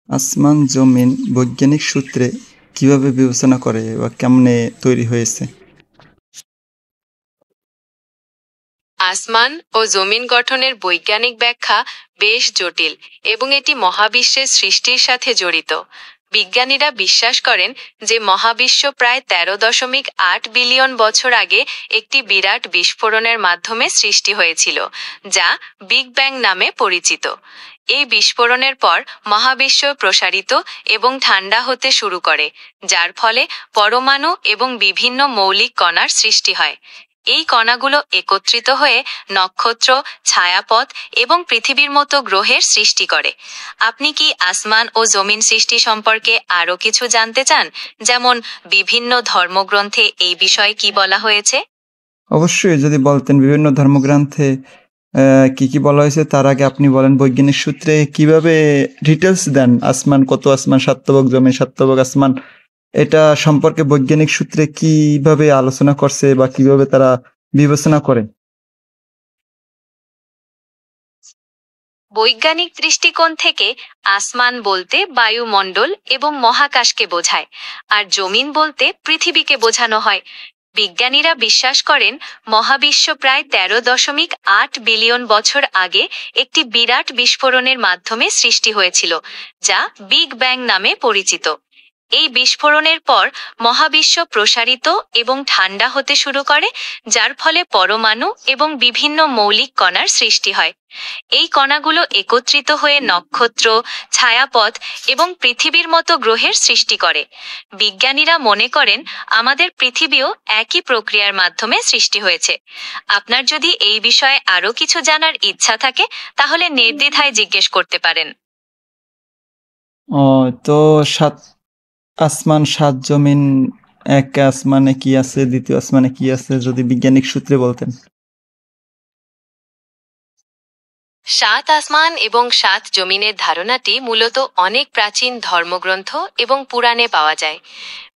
আসমান জমিন বৈজ্ঞানিক সূত্রে কিভাবে বিবেচনা করে বা কেমনে তৈরি হয়েছে? আসমান ও জমিন গঠনের বৈজ্ঞানিক ব্যাখ্যা বেশ জটিল এবং এটি মহাবিশ্বের সৃষ্টির সাথে জড়িত। বিজ্ঞানীরা বিশ্বাস করেন যে মহাবিশ্ব প্রায় 13.8 বিলিয়ন বছর আগে একটি বিরাট বিস্ফোরণের মাধ্যমে সৃষ্টি হয়েছিল, যা বিগ ব্যাং নামে পরিচিত। এই বিস্ফোরণের পর মহাবিশ্ব প্রসারিত এবং ঠান্ডা হতে শুরু করে, যার ফলে পরমাণু এবং বিভিন্ন মৌলিক কণার সৃষ্টি হয়। এই কণাগুলো একত্রিত হয়ে নক্ষত্র, ছায়াপথ এবং পৃথিবীর মতো গ্রহের সৃষ্টি করে। আপনি কি আসমান ও জমিন সৃষ্টি সম্পর্কে আরও কিছু জানতে চান, যেমন বিভিন্ন ধর্মগ্রন্থে এই বিষয়ে কি বলা হয়েছে? অবশ্যই যদি বলতেন বিভিন্ন ধর্মগ্রন্থে কি বলা হয়েছে তার আগে আপনি বলেন বৈজ্ঞানিক সূত্রে কিভাবে ডিটেইলস দেন? আসমান কত আসমান, সাতবক জমিন, সাতবক আসমান এটা সম্পর্কে বৈজ্ঞানিক সূত্রে কিভাবে আলোচনা করছে বা কিভাবে তারা বিবেচনা করে? বৈজ্ঞানিক দৃষ্টিকোণ থেকে আসমান বলতে বায়ুমণ্ডল এবং মহাকাশকে বোঝায়, আর জমিন বলতে পৃথিবীকে বোঝানো হয়। বিজ্ঞানীরা বিশ্বাস করেন মহাবিশ্ব প্রায় 13.8 বিলিয়ন বছর আগে একটি বিরাট বিস্ফোরণের মাধ্যমে সৃষ্টি হয়েছিল, যা বিগ ব্যাং নামে পরিচিত। এই বিস্ফোরণের পর মহাবিশ্ব প্রসারিত এবং ঠান্ডা হতে শুরু করে, যার ফলে পরমাণু এবং বিভিন্ন মৌলিক কণার সৃষ্টি হয়। এই কণাগুলো একত্রিত হয়ে নক্ষত্র, ছায়াপথ এবং পৃথিবীর মতো গ্রহের সৃষ্টি করে। বিজ্ঞানীরা মনে করেন আমাদের পৃথিবীও একই প্রক্রিয়ার মাধ্যমে সৃষ্টি হয়েছে। আপনার যদি এই বিষয়ে আরও কিছু জানার ইচ্ছা থাকে, তাহলে নির্দ্বিধায় জিজ্ঞেস করতে পারেন। ও তো সাত আসমান, সাত জমিন, এক আসমানে কি আছে, দ্বিতীয় আসমানে কি আছে যদি বৈজ্ঞানিক সূত্রে বলতেন? 7 আসমান এবং 7 জমিনের ধারণাটি মূলত অনেক প্রাচীন ধর্মগ্রন্থ এবং পুরাণে পাওয়া যায়।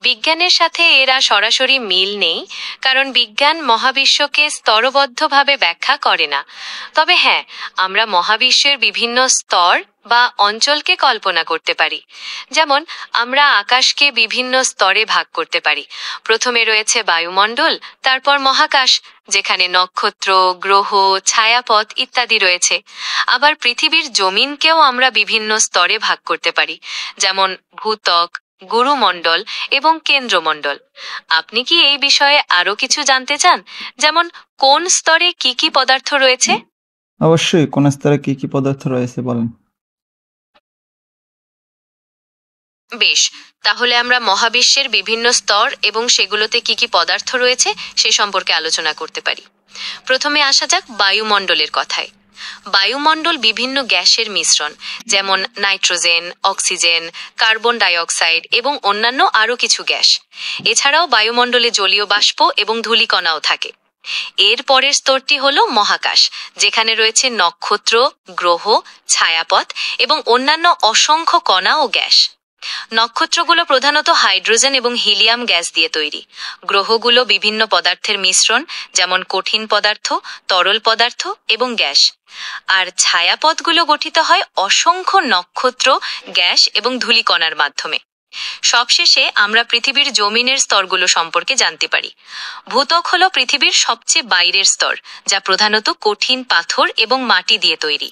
বিজ্ঞানের সাথে এরা সরাসরি মিল নেই, কারণ বিজ্ঞান মহাবিশ্বকে স্তরবদ্ধভাবে ব্যাখ্যা করে না। তবে হ্যাঁ, আমরা মহাবিশ্বের বিভিন্ন স্তর বা অঞ্চলকে কল্পনা করতে পারি। যেমন, আমরা আকাশকে বিভিন্ন স্তরে ভাগ করতে পারি। প্রথমে রয়েছে বায়ুমণ্ডল, তারপর মহাকাশ, যেখানে নক্ষত্র, গ্রহ, ছায়াপথ ইত্যাদি রয়েছে। আবার পৃথিবীর জমিনকেও আমরা বিভিন্ন স্তরে ভাগ করতে পারি, যেমন ভূত্বক, গুরুমণ্ডল এবং কেন্দ্রমণ্ডল। আপনি কি এই বিষয়ে আরো কিছু জানতে চান, যেমন কোন স্তরে কি কি পদার্থ রয়েছে? অবশ্যই কোন স্তরে কি পদার্থ রয়েছে বলেন? বেশ, তাহলে আমরা মহাবিশ্বের বিভিন্ন স্তর এবং সেগুলোতে কি কি পদার্থ রয়েছে সে সম্পর্কে আলোচনা করতে পারি। প্রথমে আসা যাক বায়ুমণ্ডলের কথায়। বায়ুমণ্ডল বিভিন্ন গ্যাসের মিশ্রণ, যেমন nitrogen, oxygen, carbon die oxide এবং অন্যান্য আরও কিছু গ্যাস। এছাড়াও বায়ুমণ্ডলে জলীয় বাষ্প এবং ধূলিকণাও থাকে। এর পরের স্তরটি হল মহাকাশ, যেখানে রয়েছে নক্ষত্র, গ্রহ, ছায়াপথ এবং অন্যান্য অসংখ্য কণা ও গ্যাস। নক্ষত্রগুলো প্রধানত হাইড্রোজেন এবং হিলিয়াম গ্যাস দিয়ে তৈরি। গ্রহগুলো বিভিন্ন পদার্থের মিশ্রণ, যেমন কঠিন পদার্থ, তরল পদার্থ এবং গ্যাস। আর ছায়াপথগুলো গঠিত হয় অসংখ্য নক্ষত্র, গ্যাস এবং ধূলিকণার মাধ্যমে। সবশেষে আমরা পৃথিবীর জমিনের স্তরগুলো সম্পর্কে জানতে পারি। ভূত্বক হল পৃথিবীর সবচেয়ে বাইরের স্তর, যা প্রধানত কঠিন পাথর এবং মাটি দিয়ে তৈরি।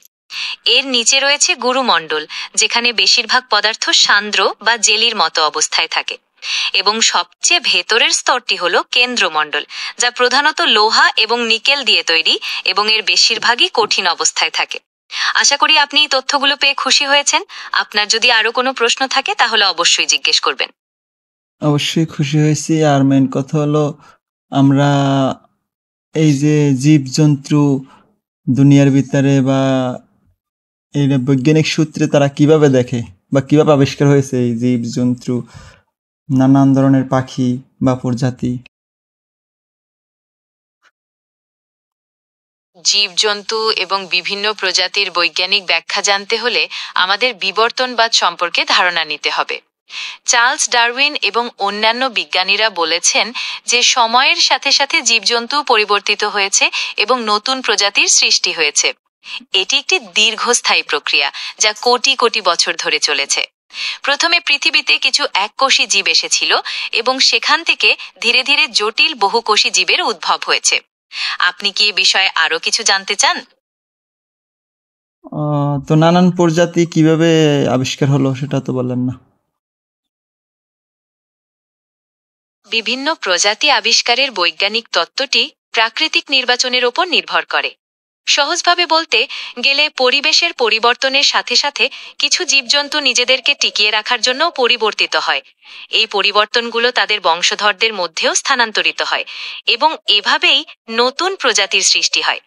এর নিচে রয়েছে গুরুমণ্ডল, যেখানে বেশিরভাগ পদার্থ সান্দ্র বা জেলির মতো অবস্থায় থাকে। এবং সবচেয়ে ভেতরের স্তরটি হল কেন্দ্রমণ্ডল, যা প্রধানত লোহা এবং নিকেল দিয়ে তৈরি এবং এর বেশিরভাগই কঠিন অবস্থায় থাকে। আশা করি আপনি এই তথ্যগুলো পেয়ে খুশি হয়েছেন। আপনার যদি আরো কোনো প্রশ্ন থাকে তাহলে অবশ্যই জিজ্ঞেস করবেন। অবশ্যই খুশি হয়েছি। আর মেইন কথা হলো আমরা এই যে জীবজন্তু দুনিয়ার ভিতরে বা এইটা বৈজ্ঞানিক সূত্রে তারা কিভাবে দেখে বা কিভাবে আবিষ্কার হয়েছে এই জীবজন্তু, নানান ধরনের পাখি বা প্রজাতি? জীবজন্তু এবং বিভিন্ন প্রজাতির বৈজ্ঞানিক ব্যাখ্যা জানতে হলে আমাদের বিবর্তনবাদ সম্পর্কে ধারণা নিতে হবে। চার্লস ডারউইন এবং অন্যান্য বিজ্ঞানীরা বলেছেন যে সময়ের সাথে সাথে জীবজন্তু পরিবর্তিত হয়েছে এবং নতুন প্রজাতির সৃষ্টি হয়েছে। এটি একটি দীর্ঘস্থায়ী প্রক্রিয়া, যা কোটি কোটি বছর ধরে চলেছে। প্রথমে পৃথিবীতে কিছু এককোষী জীব এসেছিল এবং সেখান থেকে ধীরে ধীরে জটিল বহুকোষী জীবের উদ্ভব হয়েছে। আপনি কি এ বিষয়ে আরো কিছু জানতে চান? তো নানান প্রজাতি কিভাবে আবিষ্কার হলো সেটা তো বললেন না। বিভিন্ন প্রজাতি আবিষ্কারের বৈজ্ঞানিক তত্ত্বটি প্রাকৃতিক নির্বাচনের ওপর নির্ভর করে। সহজভাবে বলতে গেলে পরিবেশের পরিবর্তনের সাথে সাথে কিছু জীবজন্তু নিজেদেরকে টিকিয়ে রাখার জন্য পরিবর্তিত হয়। এই পরিবর্তনগুলো তাদের বংশধরদের মধ্যেও স্থানান্তরিত হয় এবং এভাবেই নতুন প্রজাতির সৃষ্টি হয়।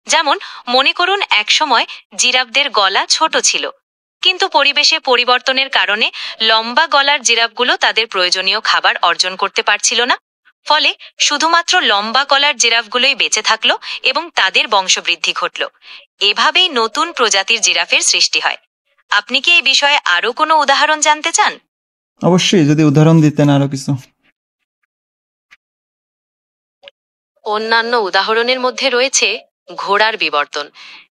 যেমন মনে করুন, একসময় জিরাফদের গলা ছোট ছিল, কিন্তু পরিবেশে পরিবর্তনের কারণে লম্বা গলার জিরাফগুলো তাদের প্রয়োজনীয় খাবার অর্জন করতে পারছিল না। ফলে শুধুমাত্র লম্বা গলার জিরাফগুলোই বেঁচে থাকলো এবং তাদের বংশবৃদ্ধি ঘটল। এভাবেই নতুন প্রজাতির জিরাফের সৃষ্টি হয়। আপনি কি এই বিষয়ে আরো কোনো উদাহরণ জানতে চান? অবশ্যই, যদি উদাহরণ দিতেন আরো কিছু। অন্যান্য উদাহরণের মধ্যে রয়েছে ঘোড়ার বিবর্তন।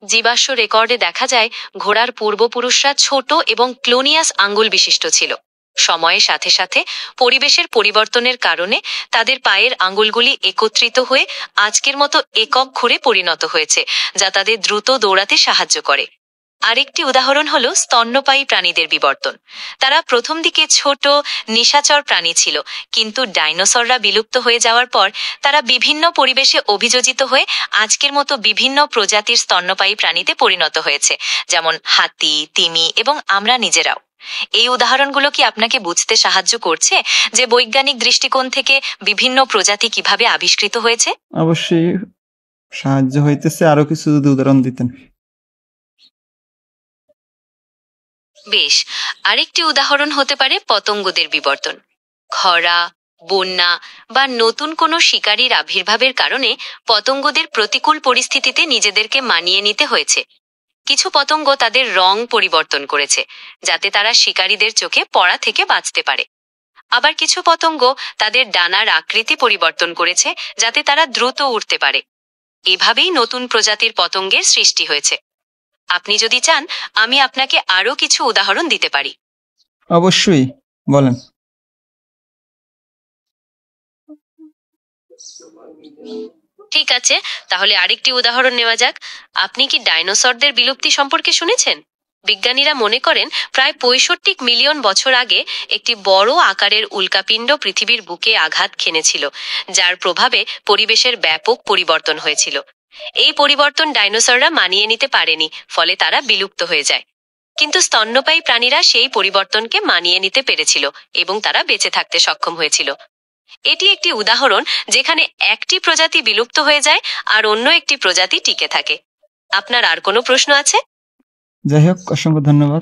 জীবাশ্ম রেকর্ডে দেখা যায় ঘোড়ার পূর্বপুরুষরা ছোট এবং ক্লোনিয়াস আঙ্গুল বিশিষ্ট ছিল। সময়ের সাথে সাথে পরিবেশের পরিবর্তনের কারণে তাদের পায়ের আঙ্গুলগুলি একত্রিত হয়ে আজকের মতো একক ঘুরে পরিণত হয়েছে, যা তাদের দ্রুত দৌড়াতে সাহায্য করে। আরেকটি উদাহরণ হলো স্তন্যপায়ী প্রাণীদের বিবর্তন। তারা প্রথম দিকে ছোট নিশাচর প্রাণী ছিল, কিন্তু ডাইনোসররা বিলুপ্ত হয়ে যাওয়ার পর তারা বিভিন্ন পরিবেশে অভিযোজিত হয়ে আজকের মতো বিভিন্ন প্রজাতির স্তন্যপায়ী প্রাণীতে পরিণত হয়েছে, যেমন হাতি, তিমি এবং আমরা নিজেরাও। এই উদাহরণগুলো কি আপনাকে বুঝতে সাহায্য করছে যে বৈজ্ঞানিক দৃষ্টিকোণ থেকে বিভিন্ন প্রজাতি কিভাবে আবিষ্কৃত হয়েছে? অবশ্যই সাহায্য হইতেছে, আরো কিছু যদি উদাহরণ দিতেন। বেশ, আরেকটি উদাহরণ হতে পারে পতঙ্গদের বিবর্তন। খরা, বন্যা বা নতুন কোনো শিকারীর আবির্ভাবের কারণে পতঙ্গদের প্রতিকূল পরিস্থিতিতে নিজেদেরকে মানিয়ে নিতে হয়েছে। কিছু পতঙ্গ তাদের রং পরিবর্তন করেছে যাতে তারা শিকারীদের চোখে পড়া থেকে বাঁচতে পারে। আবার কিছু পতঙ্গ তাদের ডানার আকৃতি পরিবর্তন করেছে যাতে তারা দ্রুত উড়তে পারে। এভাবেই নতুন প্রজাতির পতঙ্গের সৃষ্টি হয়েছে। আপনি যদি চান, আমি আপনাকে আরো কিছু উদাহরণ দিতে পারি। অবশ্যই, বলেন। ঠিক আছে, তাহলে আরেকটি উদাহরণ নেওয়া যাক। আপনি কি ডাইনোসরদের বিলুপ্তি সম্পর্কে শুনেছেন? বিজ্ঞানীরা মনে করেন প্রায় 65 মিলিয়ন বছর আগে একটি বড় আকারের উল্কাপিণ্ড পৃথিবীর বুকে আঘাত খেনেছিল, যার প্রভাবে পরিবেশের ব্যাপক পরিবর্তন হয়েছিল। এই পরিবর্তন ডাইনোসররা মানিয়ে নিতে পারেনি, ফলে তারা বিলুপ্ত হয়ে যায়। কিন্তু স্তন্যপায়ী প্রাণীরা সেই পরিবর্তনকে মানিয়ে নিতে পেরেছিল এবং তারা বেঁচে থাকতে সক্ষম হয়েছিল। এটি একটি উদাহরণ যেখানে একটি প্রজাতি বিলুপ্ত হয়ে যায় আর অন্য একটি প্রজাতি টিকে থাকে। আপনার আর কোনো প্রশ্ন আছে? যাই হোক, অসংখ্য ধন্যবাদ।